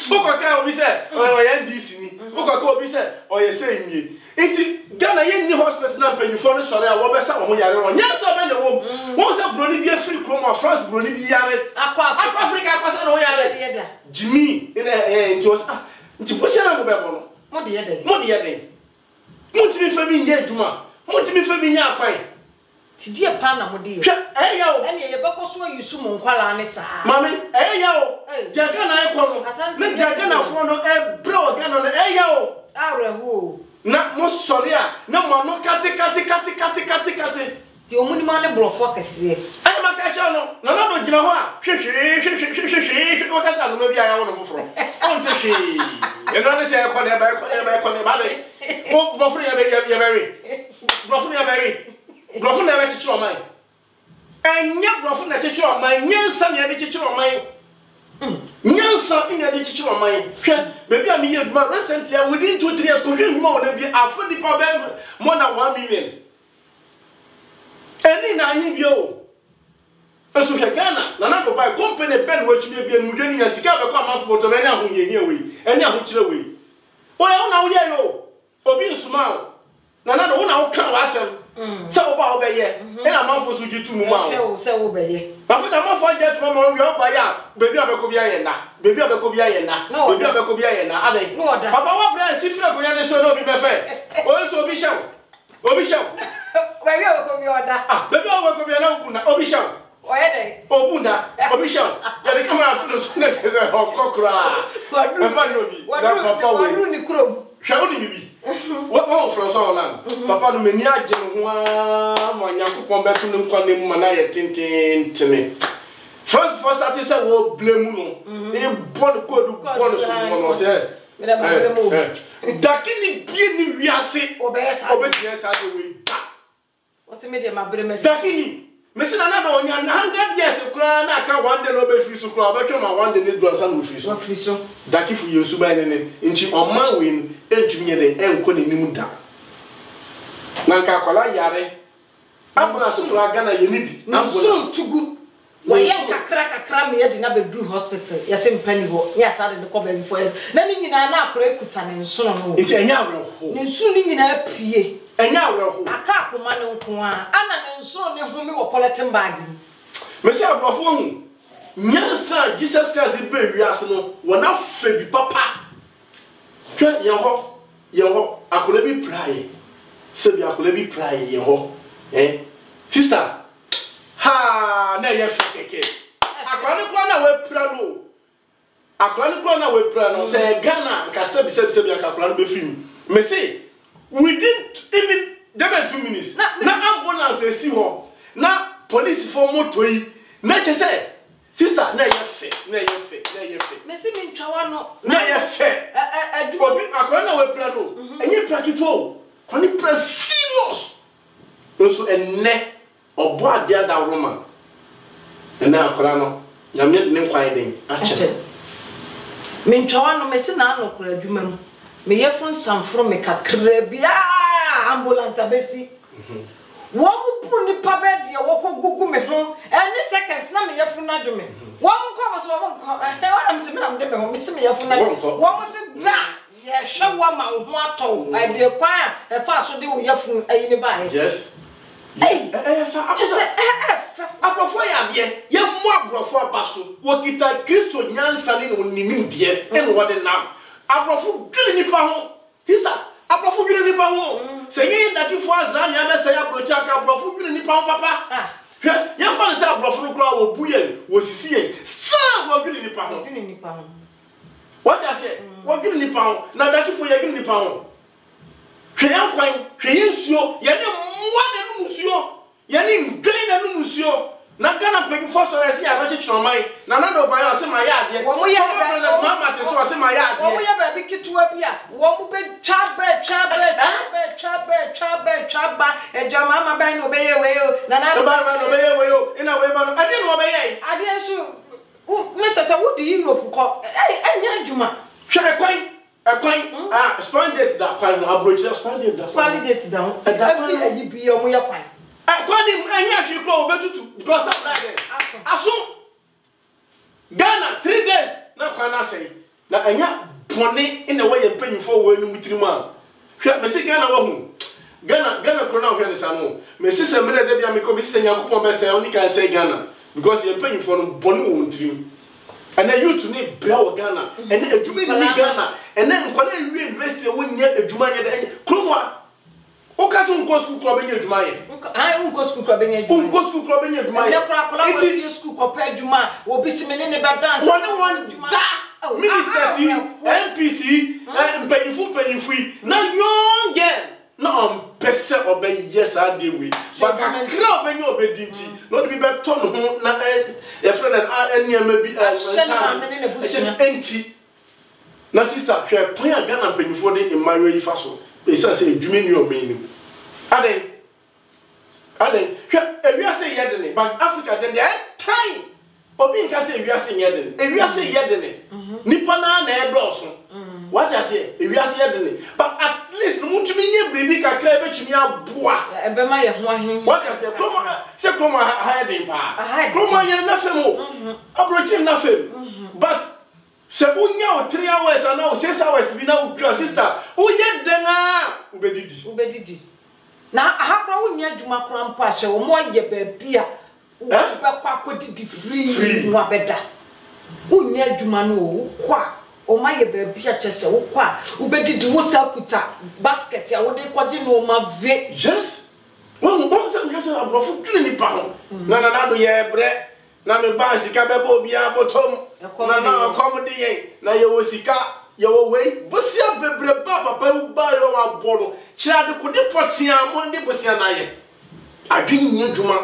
boko ka obi se o ye NDC ni boko ka obi se o ye se nyi enti Ghana ye ni hospital na mpanyifo no sore a wo be sa wo yare ro nya sa be na wo se broni bi free chrome France broni bi yare akwa Africa akwa sa na wo yare Jimmy ene enti o sa enti bo se na mo be bo no mo de ye den mo ti mi fa bi nya adwuma mo ti mi fa bi nya akwan Tidi e pa na mo de ye. Eya o. Ene ye bekoso yusu mo nkwala ne saa. Mami, eya o. Jaga na e ko no. Ne jaga na fo no e bre o ga no eya o. Arewo. Na mo sori a, na mo no kati. Ti omuni ma ne brofo kese. Ani ma ka cha no. Na do gina ho a, hwehwe o ka sa no ma bi aya wo no foforo. On te hwe. E no ne se e ko ne ba le. O brofo ya beri. Brofo na be chichiro man. Enya brofo na chichiro man, nyansa na be chichiro man. Nyansa ina de chichiro man. Hwe, baby am here recently within 2-3 years ko hwe mo na bi afodi problem more than 1 million. Eni na yin bi o. Eso hwe Ghana, na do buy company pen wo chi bi enu dwani na sika be ko amafo boto me na ho ye we. Eni aho kire we. O ya una wo ye yo. Obi nsuma o. Na do una wo kan wa asem. Se oba obeye e na manfo so jitu mu ma o se obeye ba fe na manfo je tu ma wi oba ya bebi abeko bia ye na ade papa wa bra si fira ko ya ne so no bi be fe o so bi shew Obisha. Baby o ko oda. Ah, baby o ko na obuna. Obisha. Oyede. Obuna. Obisha. Ya de camera to no so na kese okokra. Efa no bi. Na papa we. Wadu ni krom. Hwa oni bi. What from so land. Papa no meni agye no ho a mo Nyankopon beto ne nkwane mu na ye tintin tene. First started say wo blame no. E bon code so no say. Dakini bie ni wiase obetiye sa de we. O se me de mabre me. Dakini Messi na na onya 100 years kura na aka one day no be free so kura obetwe ma one day ne dua san no free so. Free so. Daki fu yesu ba ne nti oman we entumi ye de enko ne nim da. Na nka kola yare. Abuna so kura Ghana ye ni bi. Ambulance tugu. Waye kakra me ye de na be do hospital. Ye se mpani ho. Ye asa de ko be before years. Na ni nyina na akora ekuta ne nso no. Nti enya awre ho. Ne nso ni nyina pie. Enya awre ho. Aka akoma ne nko a. Ana ne nso ne ho me wo politin bag. Messi abrofo hu. Nyansa Jesus Christ be wiase no. Wona fa bi papa. Hwe ye ho akora bi praye. Se bi akora bi praye ye ho. Sister ha na ye fekeke akwani kwa na we pra no akwani kwa na we pra no say Ghana nka sebi akakura no be film me say we didn't even there 2 minutes na ambulance esi ho na police for moto yi na che say sister na ye fe me say me ntwawa no na ye fe obi akwani na we pra no enye prakito o kwani pra serious so enne obo adia da Roma na akora no nyame ne nkwan den ache me ntwawa no me se na anokora adwuma mu me yefun samfro me kakra bia ambulance abesi wo mu pu ni pa be de wo ko gugu me ho any seconds na me yefun na dwume wo mu ko so wo mu ko wa na me se me na me de me ho me se me yefun na wo mu se da ye hwe wa ma ho ato e de kwan e fa so de wo yefun ayi ni ba yes. Hey, just say abrofo ya de ye mu abrofo abaso wo kita Kristo nyansa ni no ninim de en wo de nam abrofo dwire nipa ho hisa abrofo dwire nipa ho se yin dati fo azan ya be se ya brocha ka abrofo dwire nipa ho papa hwe ye fa se abrofo no kura wo buye wo sisi yen sa wo dwire nipa ho what I say wo dwire nipa ho na dati fo ye dwire nipa ho hwe yan kwan hwe yensuo ye ne mwa de no musuo ye ne ndwen na no musuo na Ghana pegi first or see abache chroman na na do bayo se ma ya ade wo mo ye president Muhammad so se ma ya ade wo mo ye ba bi kituwa bia wo mo be twa ba ejama ma ba no be ye we o na na ba no be ye we o ina we ba no ade no be ye ade nso me tsa wo di Europe ko enya adwuma hwe ekwan splendid that kwan abroach splendid down every ayi bi o mo ye kwan kwan di enya hwe kro obetutu because of that aso Ghana 3 days na kwan na say na enya pone in the way you pay for we no mutiri ma hwe me se Ghana wa hu Ghana kro na hwe ne sanu me se se me de bia me ko me se Nyankopon be say oni kan say Ghana because you pay for no bone wo mutiri and then you to need brow Ghana and then ejuma ni Ghana and then nkwale wi university won nya ejuma nya de kromwa o ka so nko school kro be nya ejuma ye nko school kro be nya ejuma ye e school ko pa ejuma obi si me ne be dance one da ministers MPC mpanyinfu na young girl na pese obeye sa de we but akra obenya obedinti no be beto no ho na e friend eniema bi just empty na sister hwe pan Ghana mpanyinfo de emmanuel yi faso e say edwumi ni o meni aden hwe ewiase ye de ne but Africa then the time obi nka say ewiase ye de ne ewiase ye de ne nipa na e doso what I say ewiase ye de ne but at least no mutumi nye bribi kakra e betumi aboa e be ma ye ho ahen what I say koma ha den pa koma ye na femo abrochi na fem but se unya o 3 hours and now 6 hours bi na udwa sister o ye den a ubedidi na ahakra unya adwuma kra mpo ahye wo mo ye ba bia wo be kwa kodidi free no abeda unya adwuma no wo kwa o ma ye baby a chese wo kwa wo bedidi wo sakuta basket ya wo de kwaje no ma ve yes won say me just abrofu tuli ni pa ho na do ye bre na me ba sika bebo bia botom na kom de yen na ye wo sika ye wo wei bosia bebre ba papa u ba yo wa bono kira de kodi potia mo ndi bosia na ye adwin nye djuma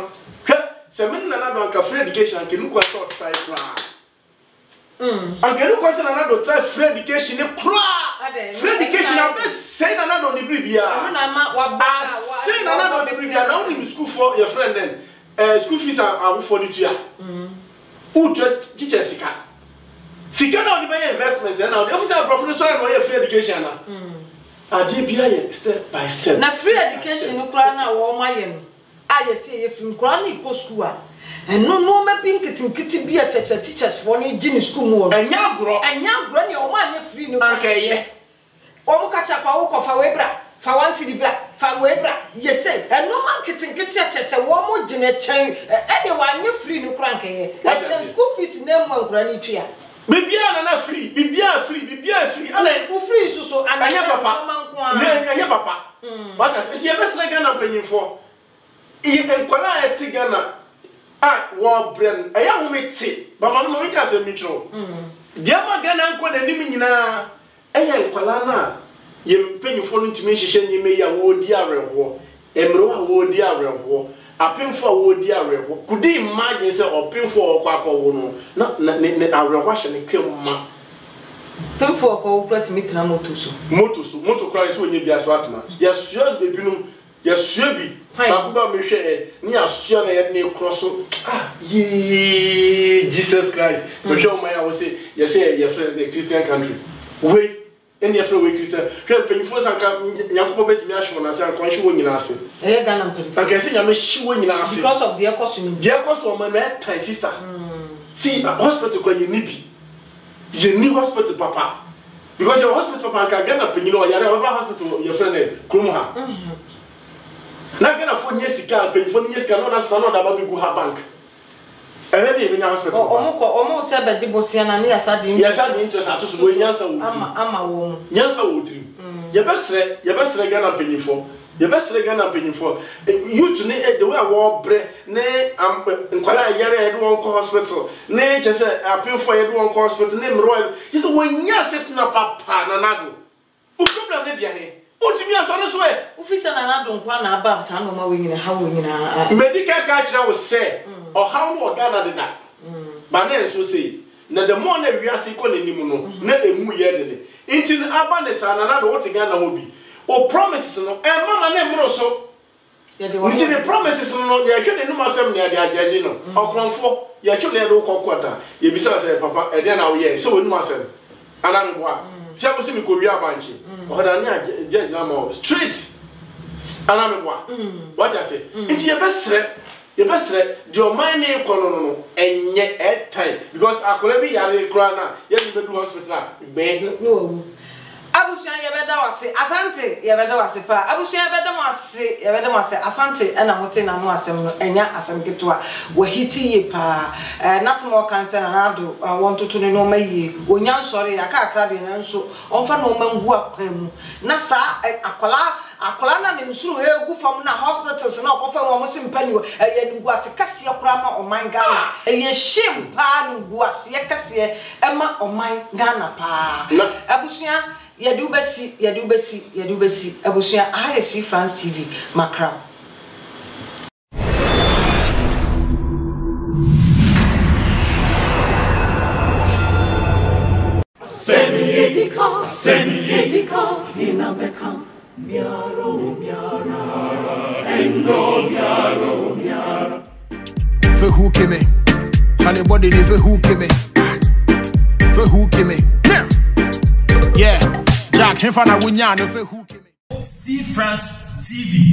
hwe se me na do anka free education ke nu kwa so try anke nu kwa se na do try free education ne kra free education na be say na do ni bibia na ma wa ba say na do ni bibia na only school for your friend then school fees are for the year who teacher sika sika na only buy investment and now the officer professor no free education na adi bia ye step by step na free education no kra na wo ma ye no aye say ye free kra na iko school a eno no ma bi nkiti bi a teachers for na gini school mu enya agro ne o ma ne free no ankaye o mu kacha kwa wo kofa we bra fa wan sidi bra fa we bra ye say eno ma nkiti a chese wo mu gine chen ene wa nye free no kra ankaye a chen school fees na mu ankura ni twia bibia na free bibia free ala u free so anya papa what as enti e besra Ghana panyimfo e enkwala eti Ghana wo bren eya wo meti ba ma no nka se mitro dia ma Ghana nko da nim nyina eya enkwala na ye mpanyimfo no ntumi hihye nyime ya wo di areho emro a wo di areho apemfo a wo di areho kudi imagine se opemfo okwa akwo no na areho hye ne kwemma pemfo okwa okra timi tena moto kra se onye bia so atma ya suo ebinum ya suo bi ba me hwe ni asuo na ye ne kroso Jesus Christ me hwe o ma ya wo se ye say ye friend the Christian country we any friend we Christian hwe penifo sanka nyakopo betimi ahwo na se anko hwe wo nyina ase Ghana penifo anka se nyame hwe wo nyina ase because of the economy man my sister see hospital kwa ye nibi ye ni hospital papa because your hospital papa anka Ghana penino o yare baba hospital your friend krum ha na Ghana fo nye sika penifo nye sika no na sano da ba gu ha bank ebe ni nya hospital omo se be di bosia na ne yasa di interest atoso wo nyansa wo ama wo nyansa wo trim ye besre Ghana penifo youth ni the way wo bre ne nkwala yare e do won ko hospital ne che se apemfo ye do won ko hospital ne mro ye se wo nya set na papa na nado o problem ne dia he o timi asore so e officer na nado nkwa na aba sa no ma wo nyina ha wo nyina medical ka kira wo se o how no Ghana de da ba na so sei na the more na wiase ko na nim no na emu ye de intin aba ne sa na nado wo te Ghana ho bi o promises no mama na mro so nti the promises no ye hwe ne num asem ne ade ajaje no okronfo ye hwe le do kokota ye bisa se papa e de na wo ye se wo num asem ana me boa se wo se mi ko wi abanchi o da ni ajaje na mo street ana me boa what I say nti ye besre the omani kono no enye e time because akola bi yare kra na ye be do hospital be no abusuan yebeda wase asante yebeda wase pa abusuan yebeda wase asante na mote na no asem no enya asem ketwa wa hiti ye pa nasmo kanse na nado wontoto ne no mayi onya nsore aka akra de na nso onfa no mangu akwan mu na sa akola na ne nsuru egu fam na hospitals na okofa wo se mpani ye ngu ase kase kura ma oman Ghana ye shim pa ngu ase kase ema oman Ghana pa abusuan Yadu besi abusuan ahayesi France TV makram Senidika inabeka miaro endo miaro for who came me can body for who came me yeah Jack, him for na wunya no fe who came. See France TV.